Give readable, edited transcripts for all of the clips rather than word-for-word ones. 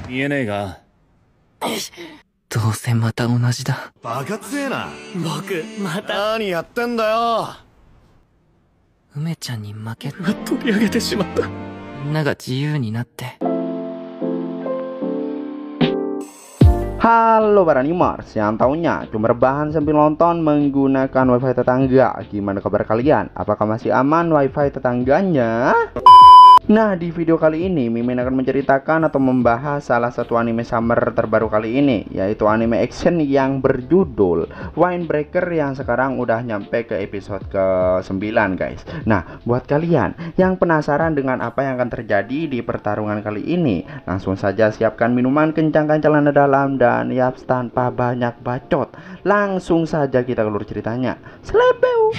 見えねえが。どうせまた同じだ。バカ強えな。僕、また。何やってんだよ。梅ちゃんに負け取り上げてしまった。みんなが自由になって。Halo para animers yang tahunya cuma rebahan sambil nonton menggunakan wifi tetangga. Gimana kabar kalian? Apakah masih aman wifi tetangganya? Nah, di video kali ini Mimin akan menceritakan atau membahas salah satu anime summer terbaru kali ini, yaitu anime action yang berjudul Windbreaker yang sekarang udah nyampe ke episode ke-9 guys. Nah, buat kalian yang penasaran dengan apa yang akan terjadi di pertarungan kali ini, langsung saja siapkan minuman, kencangkan celana dalam, dan yaps tanpa banyak bacot, langsung saja kita keluar ceritanya. Slepeu.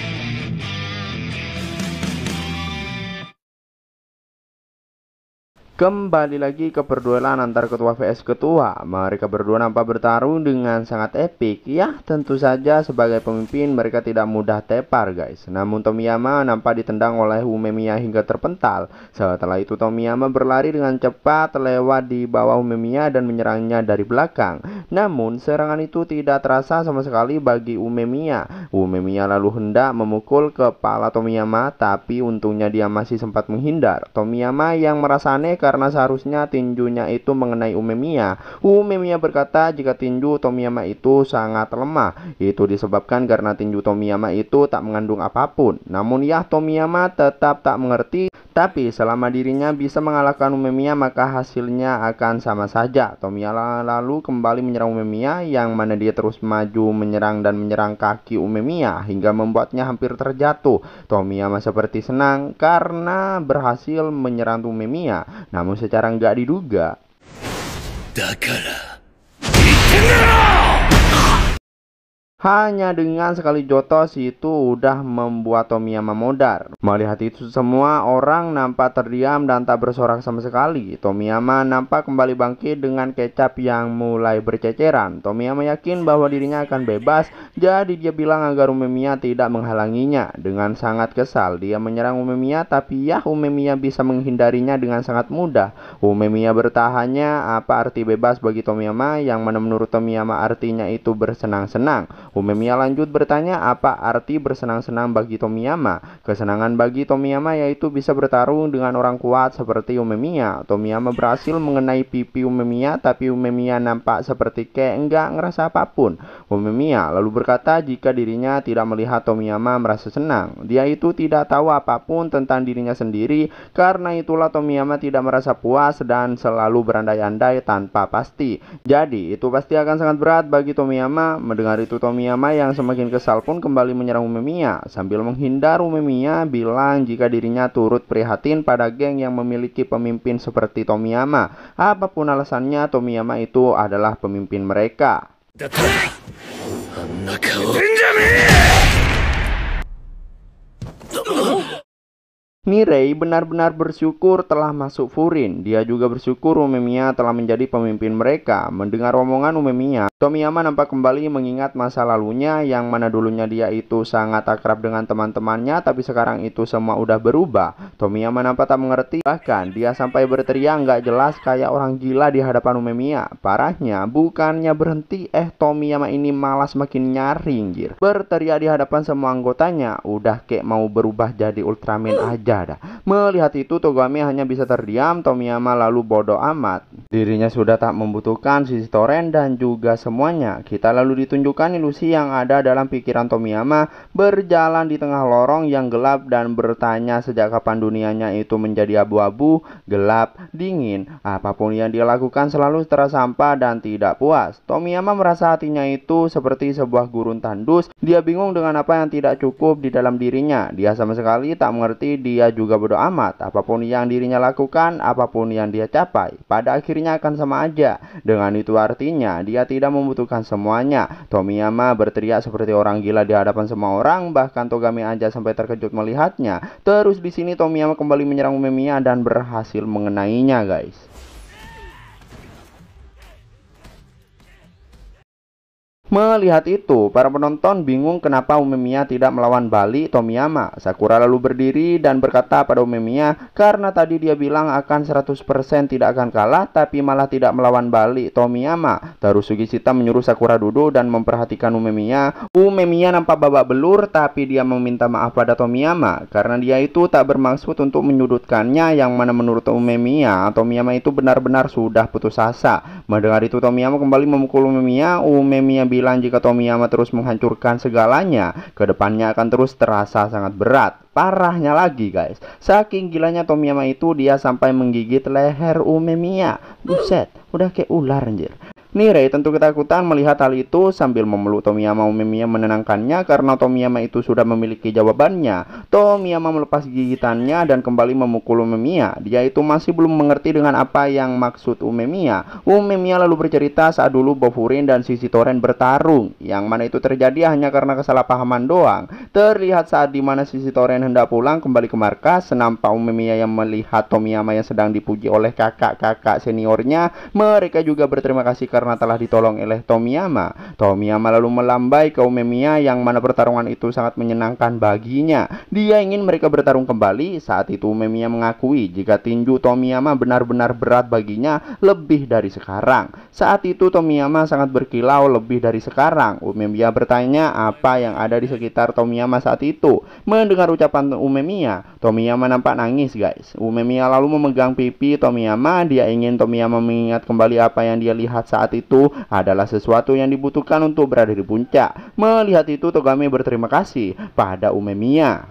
Kembali lagi ke perduelan antar ketua vs ketua. Mereka berdua nampak bertarung dengan sangat epik. Ya, tentu saja sebagai pemimpin mereka tidak mudah tepar guys. Namun Tomiyama nampak ditendang oleh Umemiya hingga terpental. Setelah itu Tomiyama berlari dengan cepat lewat di bawah Umemiya dan menyerangnya dari belakang. Namun serangan itu tidak terasa sama sekali bagi Umemiya. Umemiya lalu hendak memukul kepala Tomiyama, tapi untungnya dia masih sempat menghindar. Tomiyama yang merasa aneh karena seharusnya tinjunya itu mengenai Umemiya. Umemiya berkata jika tinju Tomiyama itu sangat lemah. Itu disebabkan karena tinju Tomiyama itu tak mengandung apapun. Namun ya, Tomiyama tetap tak mengerti. Tapi selama dirinya bisa mengalahkan Umemiya maka hasilnya akan sama saja. Tomiyama lalu kembali menyerang Umemiya, yang mana dia terus maju menyerang dan menyerang kaki Umemiya hingga membuatnya hampir terjatuh. Tomiyama seperti senang karena berhasil menyerang Umemiya. Namun secara nggak diduga, hanya dengan sekali jotos itu udah membuat Tomiyama modar. Melihat itu semua orang nampak terdiam dan tak bersorak sama sekali. Tomiyama nampak kembali bangkit dengan kecap yang mulai berceceran. Tomiyama yakin bahwa dirinya akan bebas, jadi dia bilang agar Umemiya tidak menghalanginya. Dengan sangat kesal dia menyerang Umemiya, tapi ya Umemiya bisa menghindarinya dengan sangat mudah. Umemiya bertahannya apa arti bebas bagi Tomiyama, yang mana menurut Tomiyama artinya itu bersenang-senang. Umemiya lanjut bertanya apa arti bersenang-senang bagi Tomiyama. Kesenangan bagi Tomiyama yaitu bisa bertarung dengan orang kuat seperti Umemiya. Tomiyama berhasil mengenai pipi Umemiya, tapi Umemiya nampak seperti kayak enggak ngerasa apapun. Umemiya lalu berkata jika dirinya tidak melihat Tomiyama merasa senang. Dia itu tidak tahu apapun tentang dirinya sendiri. Karena itulah Tomiyama tidak merasa puas dan selalu berandai-andai tanpa pasti. Jadi itu pasti akan sangat berat bagi Tomiyama. Mendengar itu Tomiyama yang semakin kesal pun kembali menyerang Umemiya. Sambil menghindar, Umemiya bilang jika dirinya turut prihatin pada geng yang memiliki pemimpin seperti Tomiyama. Apapun alasannya, Tomiyama itu adalah pemimpin mereka. Mirei benar-benar bersyukur telah masuk Furin. Dia juga bersyukur Umemiya telah menjadi pemimpin mereka. Mendengar omongan Umemiya, Tomiyama nampak kembali mengingat masa lalunya, yang mana dulunya dia itu sangat akrab dengan teman-temannya, tapi sekarang itu semua udah berubah. Tomiyama nampak tak mengerti, bahkan dia sampai berteriak nggak jelas kayak orang gila di hadapan Umemiya. Parahnya, bukannya berhenti, Tomiyama ini malah semakin nyaring, anjir. Berteriak di hadapan semua anggotanya, udah kayak mau berubah jadi Ultraman aja dah. Melihat itu Togami hanya bisa terdiam. Tomiyama lalu bodoh amat. Dirinya sudah tak membutuhkan sisi Toren dan juga semuanya. Kita lalu ditunjukkan ilusi yang ada dalam pikiran Tomiyama berjalan di tengah lorong yang gelap dan bertanya sejak kapan dunianya itu menjadi abu-abu, gelap, dingin. Apapun yang dia lakukan selalu terasa hampa dan tidak puas. Tomiyama merasa hatinya itu seperti sebuah gurun tandus. Dia bingung dengan apa yang tidak cukup di dalam dirinya. Dia sama sekali tak mengerti dia juga bodoh amat. Apapun yang dirinya lakukan, apapun yang dia capai, pada akhirnya akan sama aja. Dengan itu artinya dia tidak membutuhkan semuanya. Tomiyama berteriak seperti orang gila di hadapan semua orang, bahkan Togami aja sampai terkejut melihatnya. Terus di sini Tomiyama kembali menyerang Umemiya dan berhasil mengenainya, guys. Melihat itu, para penonton bingung kenapa Umemiya tidak melawan balik Tomiyama. Sakura lalu berdiri dan berkata pada Umemiya, karena tadi dia bilang akan 100% tidak akan kalah, tapi malah tidak melawan balik Tomiyama. Terus Sugishita menyuruh Sakura duduk dan memperhatikan Umemiya. Umemiya nampak babak belur, tapi dia meminta maaf pada Tomiyama karena dia itu tak bermaksud untuk menyudutkannya, yang mana menurut Umemiya, Tomiyama itu benar-benar sudah putus asa. Mendengar itu, Tomiyama kembali memukul Umemiya. Umemiya bilang jika Tomiyama terus menghancurkan segalanya, kedepannya akan terus terasa sangat berat. Parahnya lagi guys, saking gilanya Tomiyama itu, dia sampai menggigit leher Umemiya. Buset, udah kayak ular anjir. Nirei tentu ketakutan melihat hal itu sambil memeluk Tomiyama. Umemiya menenangkannya karena Tomiyama itu sudah memiliki jawabannya. Tomiyama melepas gigitannya dan kembali memukul Umemiya. Dia itu masih belum mengerti dengan apa yang maksud Umemiya. Umemiya lalu bercerita saat dulu Bofurin dan Shishitoren bertarung, yang mana itu terjadi hanya karena kesalahpahaman doang. Terlihat saat dimana Shishitoren hendak pulang kembali ke markas, nampak Umemiya yang melihat Tomiyama yang sedang dipuji oleh kakak-kakak seniornya. Mereka juga berterima kasih karena telah ditolong oleh Tomiyama. Tomiyama lalu melambai ke Umemiya, yang mana pertarungan itu sangat menyenangkan baginya. Dia ingin mereka bertarung kembali. Saat itu Umemiya mengakui jika tinju Tomiyama benar-benar berat baginya lebih dari sekarang. Saat itu Tomiyama sangat berkilau lebih dari sekarang. Umemiya bertanya apa yang ada di sekitar Tomiyama saat itu. Mendengar ucapan Umemiya, Tomiyama nampak nangis guys. Umemiya lalu memegang pipi Tomiyama. Dia ingin Tomiyama mengingat kembali apa yang dia lihat saat itu adalah sesuatu yang dibutuhkan untuk berada di puncak. Melihat itu, Togame berterima kasih pada Umemiya.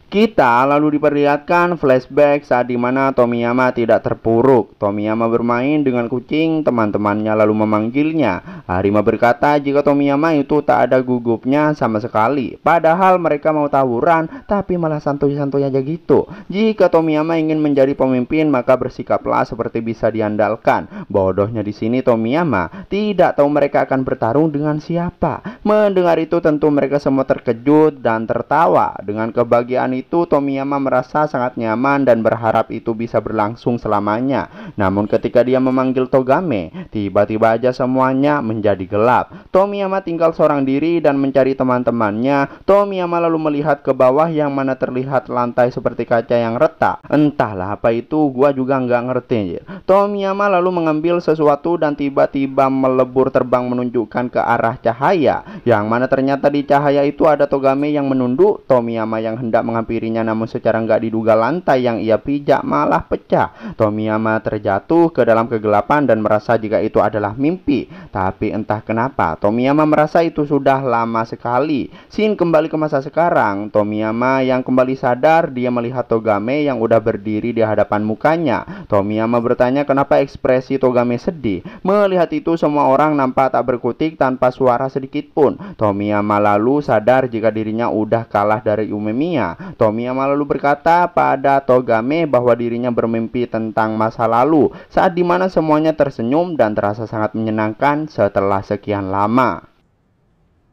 Kita lalu diperlihatkan flashback saat dimana Tomiyama tidak terpuruk. Tomiyama bermain dengan kucing, teman-temannya lalu memanggilnya. Harima berkata jika Tomiyama itu tak ada gugupnya sama sekali. Padahal mereka mau tawuran, tapi malah santuy-santuy aja gitu. Jika Tomiyama ingin menjadi pemimpin, maka bersikaplah seperti bisa diandalkan. Bodohnya di sini Tomiyama tidak tahu mereka akan bertarung dengan siapa. Mendengar itu tentu mereka semua terkejut dan tertawa. Dengan kebahagiaan itu Tomiyama merasa sangat nyaman dan berharap itu bisa berlangsung selamanya. Namun ketika dia memanggil Togame, tiba-tiba aja semuanya menjadi gelap. Tomiyama tinggal seorang diri dan mencari teman-temannya. Tomiyama lalu melihat ke bawah, yang mana terlihat lantai seperti kaca yang retak. Entahlah apa itu, gua juga nggak ngerti. Tomiyama lalu mengambil sesuatu dan tiba-tiba melebur terbang menunjukkan ke arah cahaya, yang mana ternyata di cahaya itu ada Togame yang menunduk. Tomiyama yang hendak menghampirinya, namun secara nggak diduga lantai yang ia pijak malah pecah. Tomiyama terjatuh ke dalam kegelapan dan merasa jika itu adalah mimpi. Tapi entah kenapa Tomiyama merasa itu sudah lama sekali. Scene kembali ke masa sekarang. Tomiyama yang kembali sadar, dia melihat Togame yang udah berdiri di hadapan mukanya. Tomiyama bertanya kenapa ekspresi Togame sedih. Melihat itu semua orang nampak tak berkutik tanpa suara sedikit pun. Tomiyama lalu sadar jika dirinya udah kalah dari Umemiya. Tomiyama lalu berkata pada Togame bahwa dirinya bermimpi tentang masa lalu, saat dimana semuanya tersenyum dan terasa sangat menyenangkan setelah sekian lama.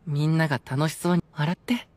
みんなが楽しそうに笑って。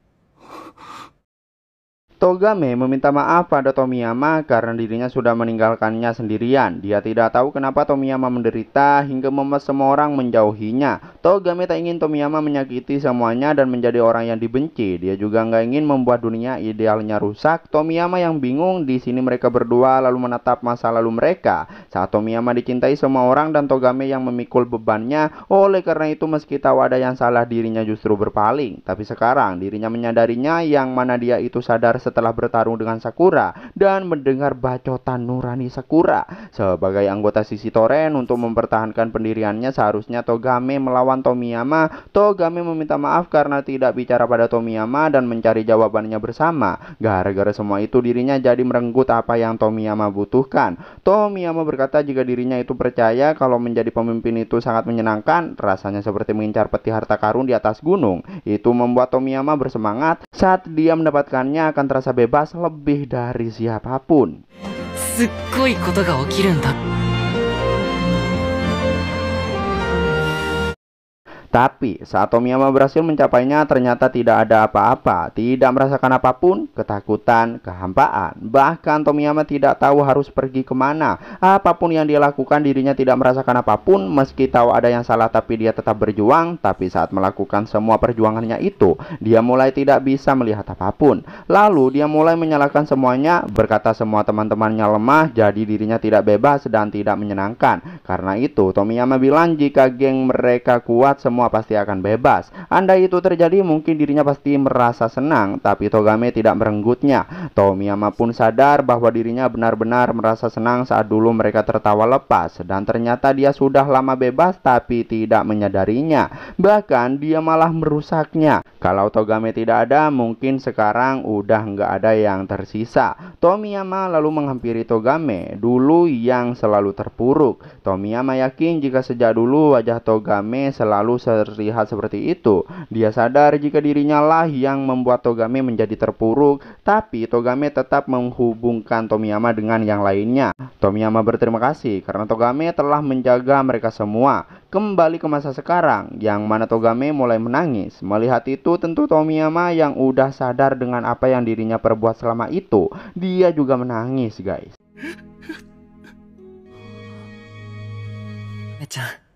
Togame meminta maaf pada Tomiyama karena dirinya sudah meninggalkannya sendirian. Dia tidak tahu kenapa Tomiyama menderita hingga membuat semua orang menjauhinya. Togame tak ingin Tomiyama menyakiti semuanya dan menjadi orang yang dibenci. Dia juga nggak ingin membuat dunia idealnya rusak. Tomiyama yang bingung. Di sini mereka berdua lalu menatap masa lalu mereka saat Tomiyama dicintai semua orang dan Togame yang memikul bebannya. Oleh karena itu meski tahu ada yang salah, dirinya justru berpaling. Tapi sekarang dirinya menyadarinya, yang mana dia itu sadar setelah bertarung dengan Sakura dan mendengar bacotan nurani Sakura. Sebagai anggota Shishitoren, untuk mempertahankan pendiriannya seharusnya Togame melawan Tomiyama. Togame meminta maaf karena tidak bicara pada Tomiyama dan mencari jawabannya bersama. Gara-gara semua itu dirinya jadi merenggut apa yang Tomiyama butuhkan. Tomiyama berkata jika dirinya itu percaya kalau menjadi pemimpin itu sangat menyenangkan, rasanya seperti mengincar peti harta karun di atas gunung. Itu membuat Tomiyama bersemangat. Saat dia mendapatkannya akan terasa bebas lebih dari siapapun. すっごいことが起きるんだ。Tapi saat Tomiyama berhasil mencapainya, ternyata tidak ada apa-apa, tidak merasakan apapun, ketakutan, kehampaan. Bahkan Tomiyama tidak tahu harus pergi kemana. Apapun yang dia lakukan, dirinya tidak merasakan apapun. Meski tahu ada yang salah, tapi dia tetap berjuang. Tapi saat melakukan semua perjuangannya itu, dia mulai tidak bisa melihat apapun. Lalu dia mulai menyalahkan semuanya, berkata semua teman-temannya lemah, jadi dirinya tidak bebas dan tidak menyenangkan. Karena itu Tomiyama bilang jika geng mereka kuat, semua pasti akan bebas. Andai itu terjadi, mungkin dirinya pasti merasa senang. Tapi Togame tidak merenggutnya. Tomiyama pun sadar bahwa dirinya benar-benar merasa senang saat dulu mereka tertawa lepas. Dan ternyata dia sudah lama bebas tapi tidak menyadarinya. Bahkan dia malah merusaknya. Kalau Togame tidak ada, mungkin sekarang udah nggak ada yang tersisa. Tomiyama lalu menghampiri Togame, dulu yang selalu terpuruk. Tomiyama yakin jika sejak dulu wajah Togame selalu terlihat seperti itu. Dia sadar jika dirinya lah yang membuat Togame menjadi terpuruk. Tapi Togame tetap menghubungkan Tomiyama dengan yang lainnya. Tomiyama berterima kasih karena Togame telah menjaga mereka semua. Kembali ke masa sekarang, yang mana Togame mulai menangis. Melihat itu, tentu Tomiyama yang udah sadar dengan apa yang dirinya perbuat selama itu, dia juga menangis, guys. 梅ちゃん、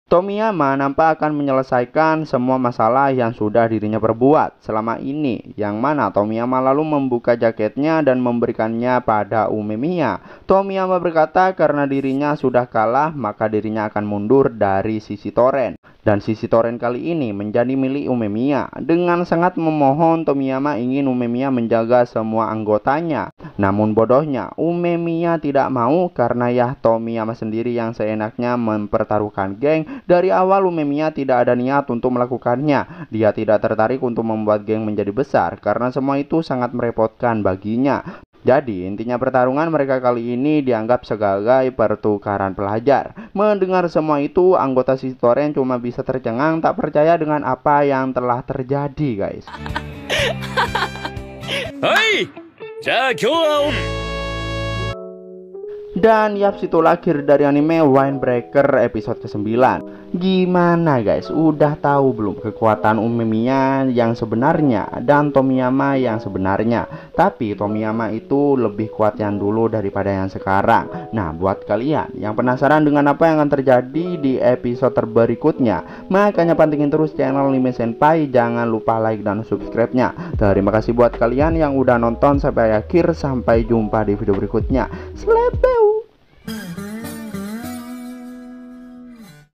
Tomiyama nampak akan menyelesaikan semua masalah yang sudah dirinya perbuat selama ini, yang mana Tomiyama lalu membuka jaketnya dan memberikannya pada Umemiya. Tomiyama berkata karena dirinya sudah kalah, maka dirinya akan mundur dari sisi toren. Dan sisi toren kali ini menjadi milik Umemiya. Dengan sangat memohon, Tomiyama ingin Umemiya menjaga semua anggotanya. Namun bodohnya, Umemiya tidak mau karena ya Tomiyama sendiri yang seenaknya mempertaruhkan geng. Dari awal Umemiya tidak ada niat untuk melakukannya. Dia tidak tertarik untuk membuat geng menjadi besar karena semua itu sangat merepotkan baginya. Jadi intinya pertarungan mereka kali ini dianggap sebagai pertukaran pelajar. Mendengar semua itu, anggota sisi toren cuma bisa tercengang tak percaya dengan apa yang telah terjadi, guys. Hai, Dan yaps, itulah akhir dari anime Winebreaker episode ke-9. Gimana guys? Udah tahu belum kekuatan Umemiya yang sebenarnya dan Tomiyama yang sebenarnya? Tapi Tomiyama itu lebih kuat yang dulu daripada yang sekarang. Nah, buat kalian yang penasaran dengan apa yang akan terjadi di episode berikutnya, makanya pantengin terus channel Anime Senpai. Jangan lupa like dan subscribe-nya. Terima kasih buat kalian yang udah nonton sampai akhir. Sampai jumpa di video berikutnya. Slepeu.